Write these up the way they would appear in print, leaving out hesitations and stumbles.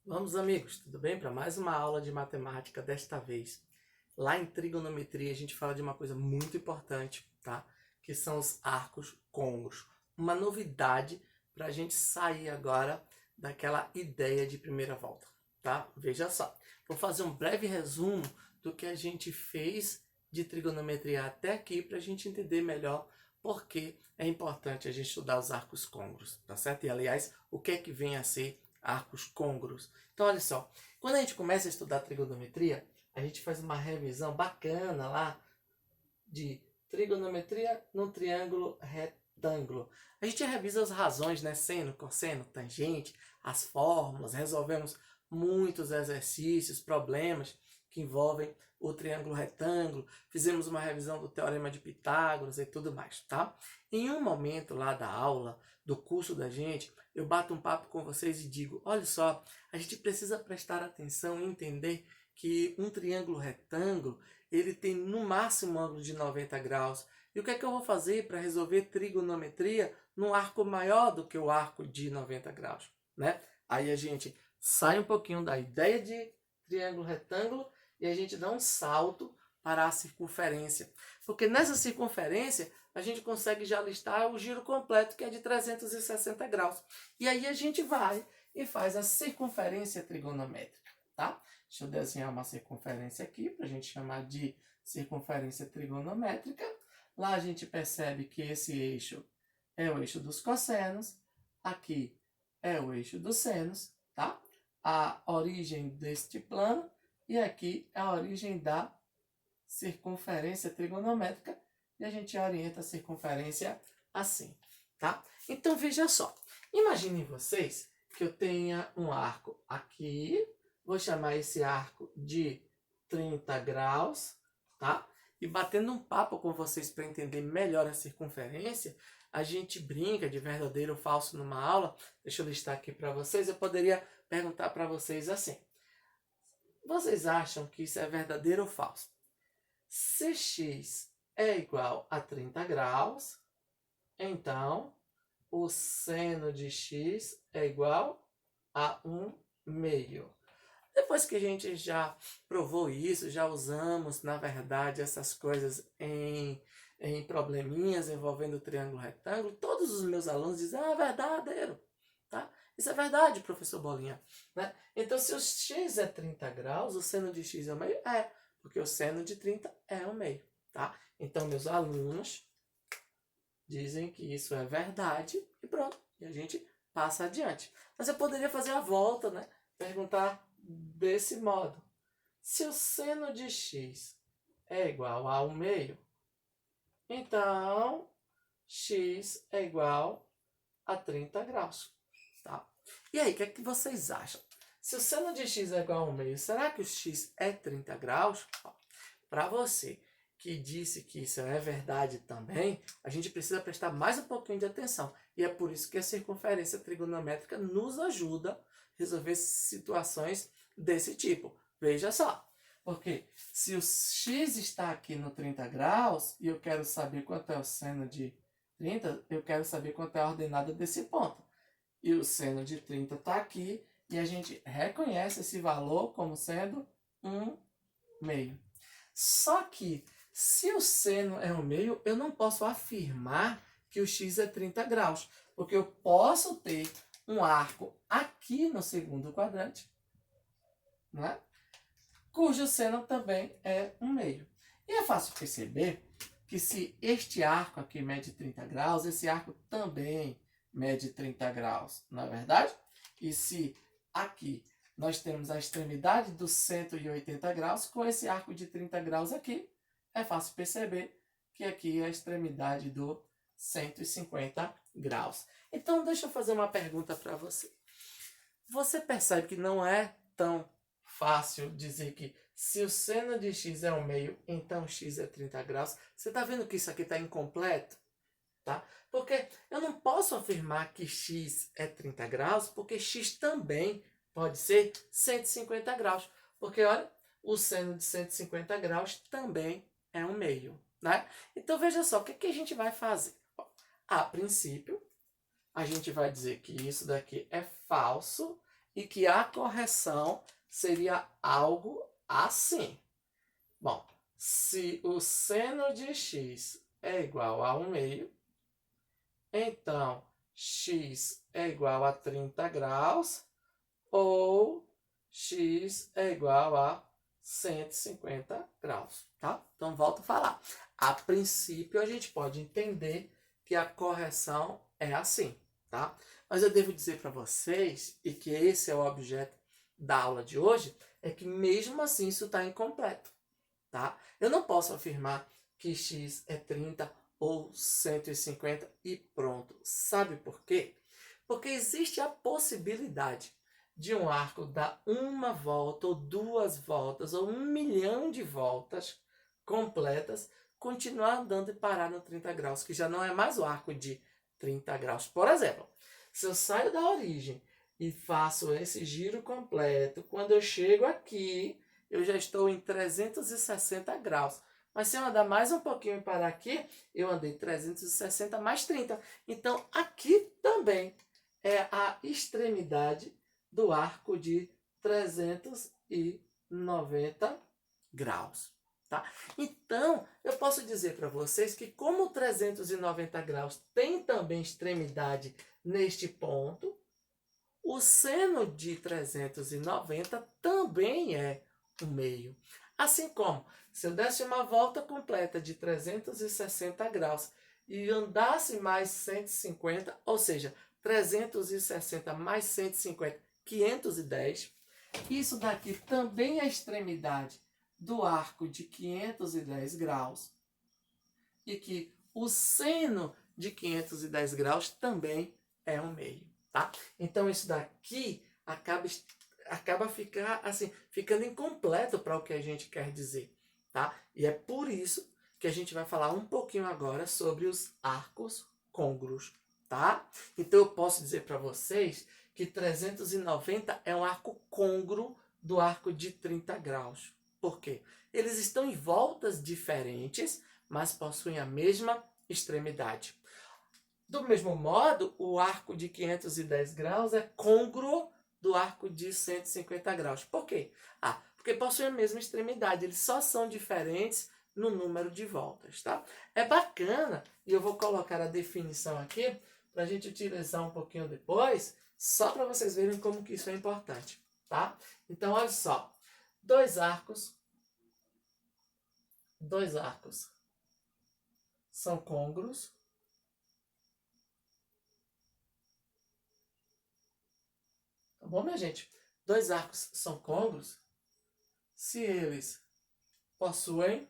Vamos, amigos, tudo bem? Para mais uma aula de matemática, desta vez. Lá em trigonometria, a gente fala de uma coisa muito importante, tá? Que são os arcos côncavos. Uma novidade para a gente sair agora daquela ideia de primeira volta, tá? Veja só. Vou fazer um breve resumo do que a gente fez de trigonometria até aqui para a gente entender melhor por que é importante a gente estudar os arcos côncavos, tá certo? E, aliás, o que é que vem a ser arcos côncavos? Então, olha só, quando a gente começa a estudar trigonometria, a gente faz uma revisão bacana lá de trigonometria no triângulo retângulo. A gente revisa as razões, né? Seno, cosseno, tangente, as fórmulas, resolvemos muitos exercícios, problemas que envolvem o triângulo retângulo, fizemos uma revisão do teorema de Pitágoras e tudo mais, tá? Em um momento lá da aula, do curso da gente, eu bato um papo com vocês e digo, olha só, a gente precisa prestar atenção e entender que um triângulo retângulo, ele tem no máximo um ângulo de 90 graus. E o que é que eu vou fazer para resolver trigonometria num arco maior do que o arco de 90 graus, né? Aí a gente sai um pouquinho da ideia de triângulo retângulo e a gente dá um salto para a circunferência. Porque nessa circunferência a gente consegue já listar o giro completo, que é de 360 graus. E aí a gente vai e faz a circunferência trigonométrica, tá? Deixa eu desenhar uma circunferência aqui para a gente chamar de circunferência trigonométrica. Lá a gente percebe que esse eixo é o eixo dos cossenos, aqui é o eixo dos senos, tá? A origem deste plano e aqui é a origem da circunferência trigonométrica e a gente orienta a circunferência assim, tá? Então veja só, imaginem vocês que eu tenha um arco aqui, vou chamar esse arco de 30 graus, tá? E batendo um papo com vocês para entender melhor a circunferência, a gente brinca de verdadeiro ou falso numa aula. Deixa eu listar aqui para vocês. Eu poderia perguntar para vocês assim: vocês acham que isso é verdadeiro ou falso? Se x é igual a 30 graus, então o seno de x é igual a 1 meio. Depois que a gente já provou isso, já usamos, na verdade, essas coisas em probleminhas envolvendo o triângulo retângulo, todos os meus alunos dizem, é verdadeiro, tá? Isso é verdade, professor Bolinha, né? Então, se o x é 30 graus, o seno de x é o meio? É, porque o seno de 30 é o meio, tá? Então, meus alunos dizem que isso é verdade e pronto, e a gente passa adiante. Mas eu poderia fazer a volta, né? Perguntar desse modo: se o seno de x é igual a 1 meio, então x é igual a 30 graus. Tá? E aí, o que é que vocês acham? Se o seno de x é igual a 1 meio, será que o x é 30 graus? Para você que disse que isso é verdade também, a gente precisa prestar mais um pouquinho de atenção. E é por isso que a circunferência trigonométrica nos ajuda a resolver situações desse tipo. Veja só. Porque se o x está aqui no 30 graus e eu quero saber quanto é o seno de 30, eu quero saber quanto é a ordenada desse ponto. E o seno de 30 está aqui e a gente reconhece esse valor como sendo 1 meio. Só que, se o seno é 1 meio, eu não posso afirmar que o x é 30 graus, porque eu posso ter um arco aqui no segundo quadrante, né? Cujo seno também é 1 meio. E é fácil perceber que se este arco aqui mede 30 graus, esse arco também mede 30 graus, não é verdade? E se aqui nós temos a extremidade dos 180 graus, com esse arco de 30 graus aqui, é fácil perceber que aqui é a extremidade do 150 graus. Então, deixa eu fazer uma pergunta para você. Você percebe que não é tão fácil dizer que se o seno de x é 1 meio, então x é 30 graus. Você está vendo que isso aqui está incompleto? Tá? Porque eu não posso afirmar que x é 30 graus, porque x também pode ser 150 graus. Porque, olha, o seno de 150 graus também é 1 meio. Né? Então, veja só, o que a gente vai fazer? A princípio, a gente vai dizer que isso daqui é falso e que a correção seria algo assim. Bom, se o seno de x é igual a 1/2, então x é igual a 30 graus ou x é igual a 150 graus, tá? Então, volto a falar. A princípio, a gente pode entender que a correção é assim, tá? Mas eu devo dizer para vocês, e que esse é o objeto da aula de hoje, é que mesmo assim isso está incompleto, tá? Eu não posso afirmar que x é 30 ou 150 e pronto. Sabe por quê? Porque existe a possibilidade de um arco dar uma volta, ou 2 voltas, ou 1.000.000 de voltas completas, continuar andando e parar no 30 graus, que já não é mais o arco de 30 graus. Por exemplo, se eu saio da origem e faço esse giro completo, quando eu chego aqui, eu já estou em 360 graus. Mas se eu andar mais um pouquinho e parar aqui, eu andei 360 mais 30. Então, aqui também é a extremidade do arco de 390 graus. Tá? Então, eu posso dizer para vocês que como 390 graus tem também extremidade neste ponto, o seno de 390 também é 1/2. Assim como, se eu desse uma volta completa de 360 graus e andasse mais 150, ou seja, 360 mais 150, 510. Isso daqui também é a extremidade do arco de 510 graus. E que o seno de 510 graus também é 1/2. Tá? Então, isso daqui acaba ficando incompleto para o que a gente quer dizer. Tá? E é por isso que a gente vai falar um pouquinho agora sobre os arcos côngruos. Tá? Então, eu posso dizer para vocês que 390 é um arco côngruo do arco de 30 graus. Por quê? Eles estão em voltas diferentes, mas possuem a mesma extremidade. Do mesmo modo, o arco de 510 graus é côngruo do arco de 150 graus. Por quê? Porque possuem a mesma extremidade, eles só são diferentes no número de voltas, tá? É bacana, e eu vou colocar a definição aqui, para a gente utilizar um pouquinho depois, só para vocês verem como que isso é importante, tá? Então, olha só, dois arcos são côngruos Tá bom, minha gente? Dois arcos são côngruos se eles possuem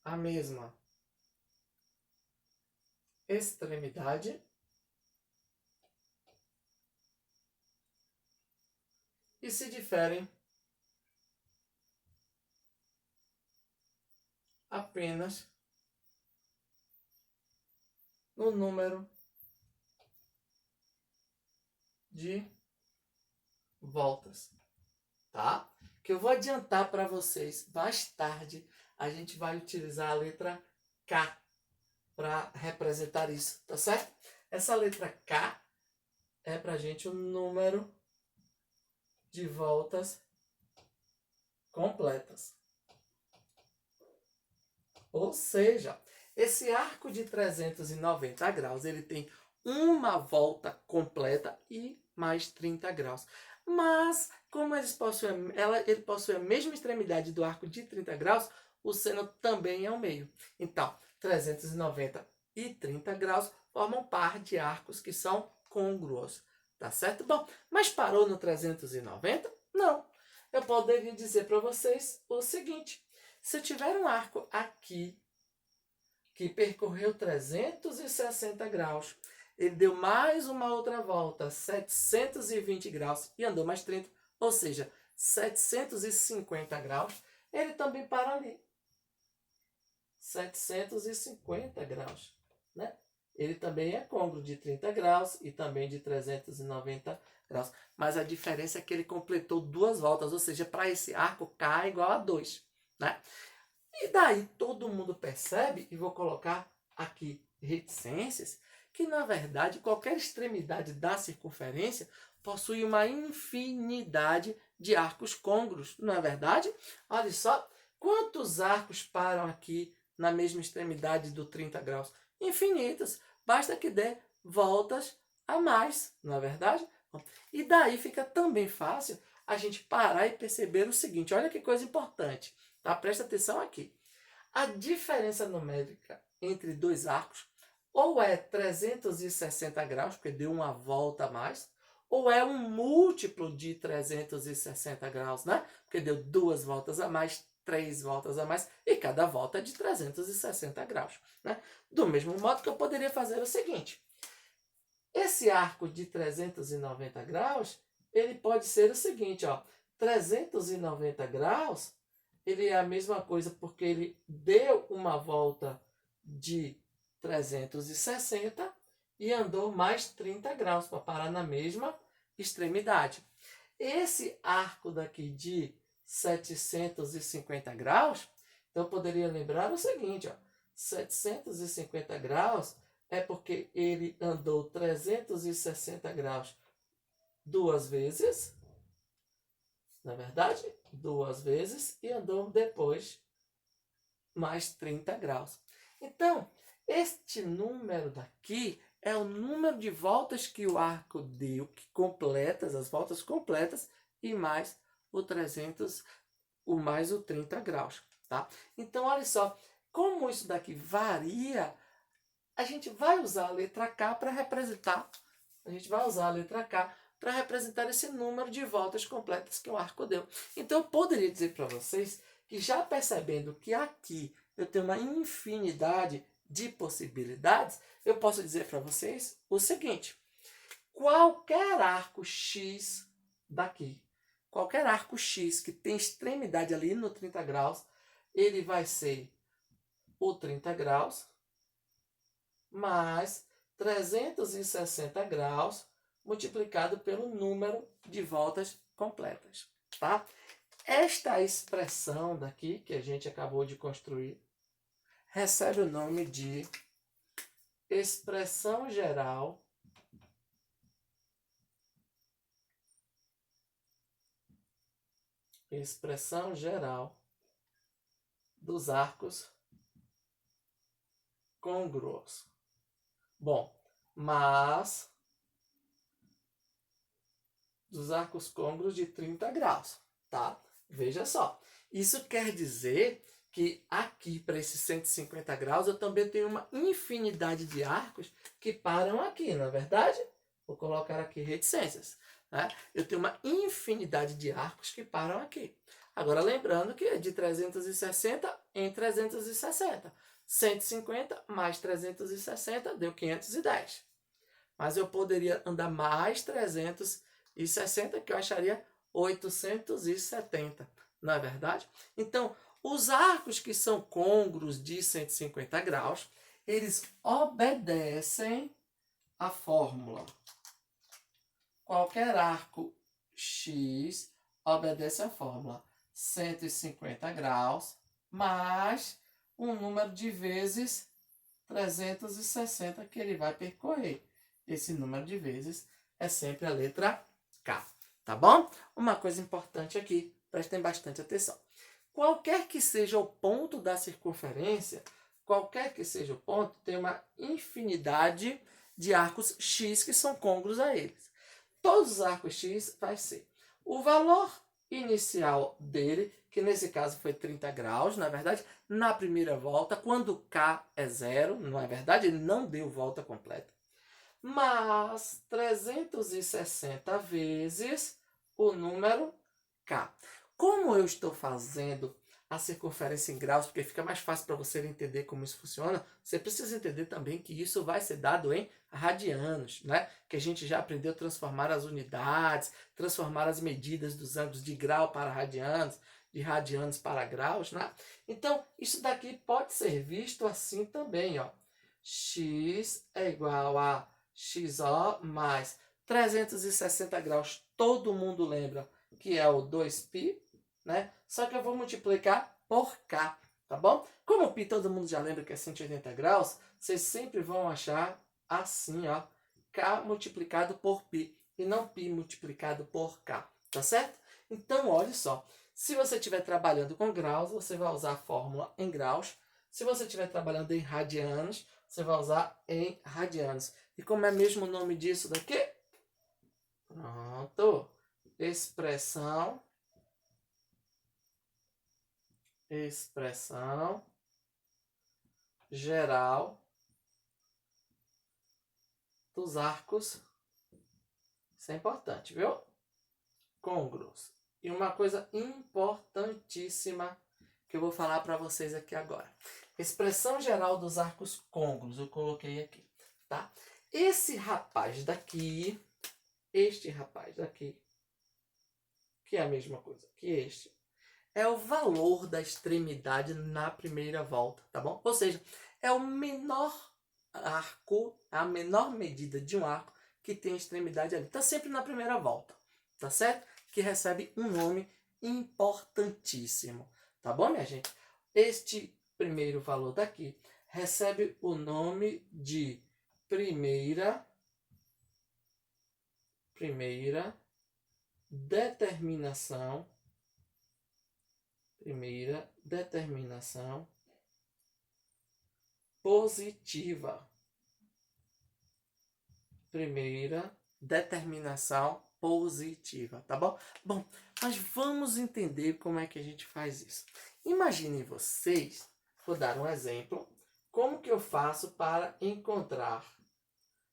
a mesma extremidade e se diferem apenas no número de voltas, tá? Que eu vou adiantar para vocês, mais tarde a gente vai utilizar a letra K para representar isso, tá certo? Essa letra K é para a gente o número de voltas completas. Ou seja, esse arco de 390 graus, ele tem uma volta completa e mais 30 graus. Mas, como ele possui a mesma extremidade do arco de 30 graus, o seno também é 1/2. Então, 390 e 30 graus formam par de arcos que são côngruos. Tá certo? Bom, mas parou no 390? Não. Eu poderia dizer para vocês o seguinte. Se eu tiver um arco aqui que percorreu 360 graus, ele deu mais uma outra volta, 720 graus, e andou mais 30, ou seja, 750 graus, ele também para ali. 750 graus, né? Ele também é côngruo de 30 graus e também de 390 graus. Mas a diferença é que ele completou 2 voltas, ou seja, para esse arco, K é igual a 2, né? E daí todo mundo percebe, e vou colocar aqui reticências, que, na verdade, qualquer extremidade da circunferência possui uma infinidade de arcos côngruos, não é verdade? Olha só, quantos arcos param aqui na mesma extremidade do 30 graus? Infinitos. Basta que dê voltas a mais, não é verdade? E daí fica também fácil a gente parar e perceber o seguinte, olha que coisa importante, tá? Presta atenção aqui. A diferença numérica entre dois arcos ou é 360 graus, porque deu uma volta a mais, ou é um múltiplo de 360 graus, né? Porque deu 2 voltas a mais, 3 voltas a mais, e cada volta é de 360 graus, né? Do mesmo modo que eu poderia fazer o seguinte, esse arco de 390 graus, ele pode ser o seguinte, ó, 390 graus, ele é a mesma coisa porque ele deu uma volta de 360 e andou mais 30 graus para parar na mesma extremidade. Esse arco daqui de 750 graus, então eu poderia lembrar o seguinte, ó, 750 graus é porque ele andou 360 graus 2 vezes, na verdade, 2 vezes, e andou depois mais 30 graus. Então, este número daqui é o número de voltas que o arco deu, que completas, as voltas completas, e mais o 300, mais o 30 graus, tá? Então, olha só, como isso daqui varia, a gente vai usar a letra K para representar, esse número de voltas completas que o arco deu. Então, eu poderia dizer para vocês que, já percebendo que aqui eu tenho uma infinidade de possibilidades, eu posso dizer para vocês o seguinte, qualquer arco X daqui, qualquer arco X que tem extremidade ali no 30 graus, ele vai ser o 30 graus mais 360 graus multiplicado pelo número de voltas completas, tá? Esta expressão daqui, que a gente acabou de construir, recebe o nome de expressão geral dos arcos côngruos. Bom, mas dos arcos côngruos de 30 graus, tá? Veja só, isso quer dizer que aqui, para esses 150 graus, eu também tenho uma infinidade de arcos que param aqui, não é verdade? Vou colocar aqui reticências, né? Eu tenho uma infinidade de arcos que param aqui. Agora, lembrando que é de 360 em 360. 150 mais 360 deu 510. Mas eu poderia andar mais 360, que eu acharia 870, não é verdade? Então, os arcos que são côngruos de 150 graus, eles obedecem à fórmula. Qualquer arco X obedece à fórmula 150 graus mais um número de vezes 360 que ele vai percorrer. Esse número de vezes é sempre a letra K, tá bom? Uma coisa importante aqui, prestem bastante atenção. Qualquer que seja o ponto da circunferência, tem uma infinidade de arcos X que são côngruos a eles. Todos os arcos X vai ser o valor inicial dele, que nesse caso foi 30 graus, na verdade, na primeira volta, quando K é 0, não é verdade? Ele não deu volta completa. Mas 360 vezes o número K. Como eu estou fazendo a circunferência em graus, porque fica mais fácil para você entender como isso funciona, você precisa entender também que isso vai ser dado em radianos, né? Que a gente já aprendeu a transformar as unidades, transformar as medidas dos ângulos de grau para radianos, de radianos para graus, né? Então, isso daqui pode ser visto assim também, ó. X é igual a XO mais 360 graus, todo mundo lembra que é o 2π, né? Só que eu vou multiplicar por K, tá bom? Como o π todo mundo já lembra que é 180 graus, vocês sempre vão achar assim, ó, K multiplicado por π, e não π multiplicado por K, tá certo? Então, olha só, se você estiver trabalhando com graus, você vai usar a fórmula em graus. Se você estiver trabalhando em radianos, você vai usar em radianos. E como é mesmo o nome disso daqui? Pronto. Expressão geral dos arcos. Isso é importante, viu? Côngruos. E uma coisa importantíssima que eu vou falar para vocês aqui agora. Expressão geral dos arcos côngruos. Eu coloquei aqui, tá? Este rapaz daqui, que é a mesma coisa que este, é o valor da extremidade na primeira volta, tá bom? Ou seja, é o menor arco, a menor medida de um arco que tem extremidade ali. Tá sempre na primeira volta, tá certo? Que recebe um nome importantíssimo, tá bom, minha gente? Este primeiro valor daqui recebe o nome de primeira determinação positiva. Primeira determinação positiva, tá bom? Bom, mas vamos entender como é que a gente faz isso. Imaginem vocês, vou dar um exemplo, como que eu faço para encontrar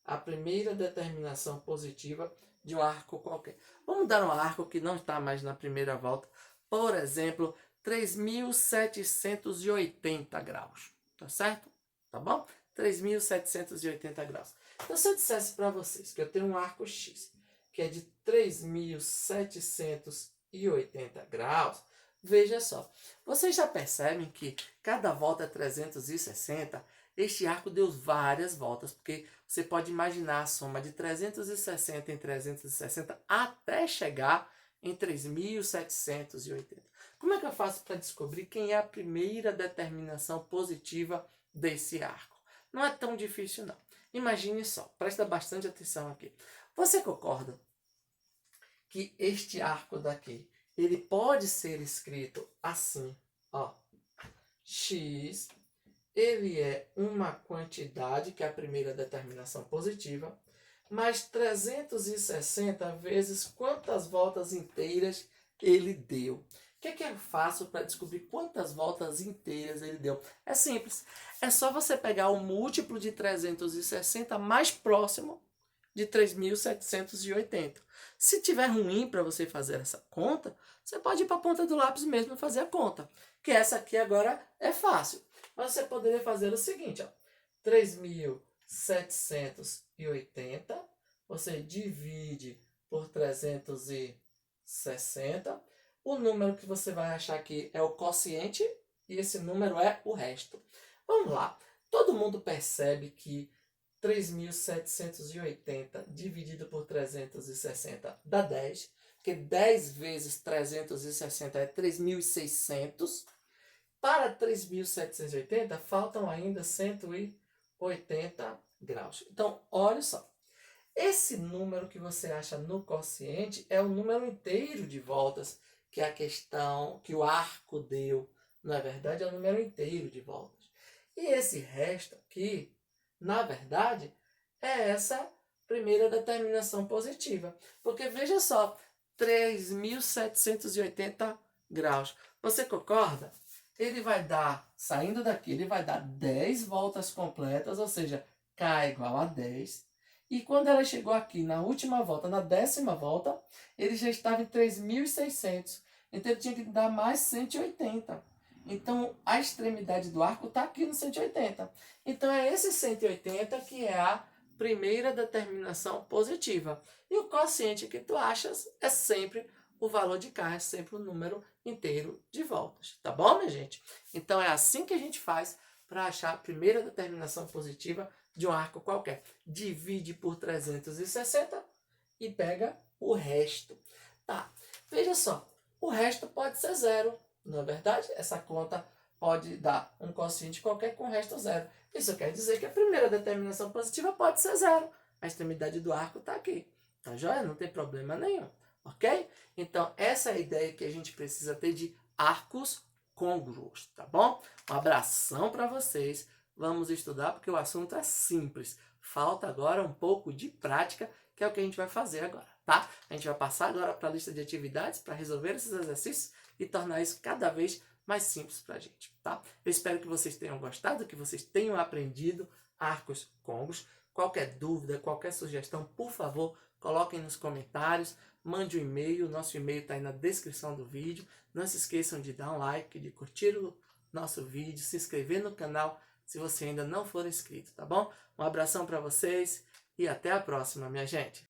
a primeira determinação positiva de um arco qualquer. Vamos dar um arco que não está mais na primeira volta, por exemplo, 3.780 graus, tá certo? Tá bom? 3.780 graus. Então, se eu dissesse para vocês que eu tenho um arco X, que é de 3.780 graus, veja só, vocês já percebem que cada volta é 360? Este arco deu várias voltas, porque você pode imaginar a soma de 360 em 360 até chegar em 3.780. Como é que eu faço para descobrir quem é a primeira determinação positiva desse arco? Não é tão difícil, não. Imagine só, presta bastante atenção aqui. Você concorda que este arco daqui, ele pode ser escrito assim, ó, X, ele é uma quantidade, que é a primeira determinação positiva, mais 360 vezes quantas voltas inteiras ele deu. O que eu faço para descobrir quantas voltas inteiras ele deu? É simples. É só você pegar o múltiplo de 360 mais próximo de 3.780. Se tiver ruim para você fazer essa conta, você pode ir para a ponta do lápis mesmo e fazer a conta. Que essa aqui agora é fácil. Mas você poderia fazer o seguinte, ó. 3.780, você divide por 360. O número que você vai achar aqui é o quociente e esse número é o resto. Vamos lá. Todo mundo percebe que 3.780 dividido por 360 dá 10, porque 10 vezes 360 é 3.600. Para 3.780 faltam ainda 180 graus. Então, olha só. Esse número que você acha no quociente é o número inteiro de voltas que a questão, que o arco deu. Na verdade, é o número inteiro de voltas. E esse resto aqui, na verdade, é essa primeira determinação positiva. Porque veja só, 3.780 graus. Você concorda? Ele vai dar, saindo daqui, ele vai dar 10 voltas completas, ou seja, K é igual a 10. E quando ela chegou aqui na última volta, na 10ª volta, ele já estava em 3.600. Então ele tinha que dar mais 180. Então a extremidade do arco está aqui no 180. Então é esse 180 que é a primeira determinação positiva. E o quociente que tu achas é sempre o valor de K, é sempre o número inteiro de voltas. Tá bom, minha gente? Então é assim que a gente faz para achar a primeira determinação positiva de um arco qualquer. Divide por 360 e pega o resto. Tá, veja só, o resto pode ser zero, não é verdade? Essa conta pode dar um quociente qualquer com resto zero. Isso quer dizer que a primeira determinação positiva pode ser zero. A extremidade do arco está aqui. Tá joia? Não tem problema nenhum. Ok? Então, essa é a ideia que a gente precisa ter de arcos côngruos, tá bom? Um abração para vocês. Vamos estudar porque o assunto é simples. Falta agora um pouco de prática, que é o que a gente vai fazer agora, tá? A gente vai passar agora para a lista de atividades para resolver esses exercícios e tornar isso cada vez mais simples para a gente, tá? Eu espero que vocês tenham gostado, que vocês tenham aprendido arcos côngruos. Qualquer dúvida, qualquer sugestão, por favor, coloquem nos comentários, mande um e-mail, nosso e-mail está aí na descrição do vídeo. Não se esqueçam de dar um like, de curtir o nosso vídeo, se inscrever no canal se você ainda não for inscrito, tá bom? Um abração para vocês e até a próxima, minha gente!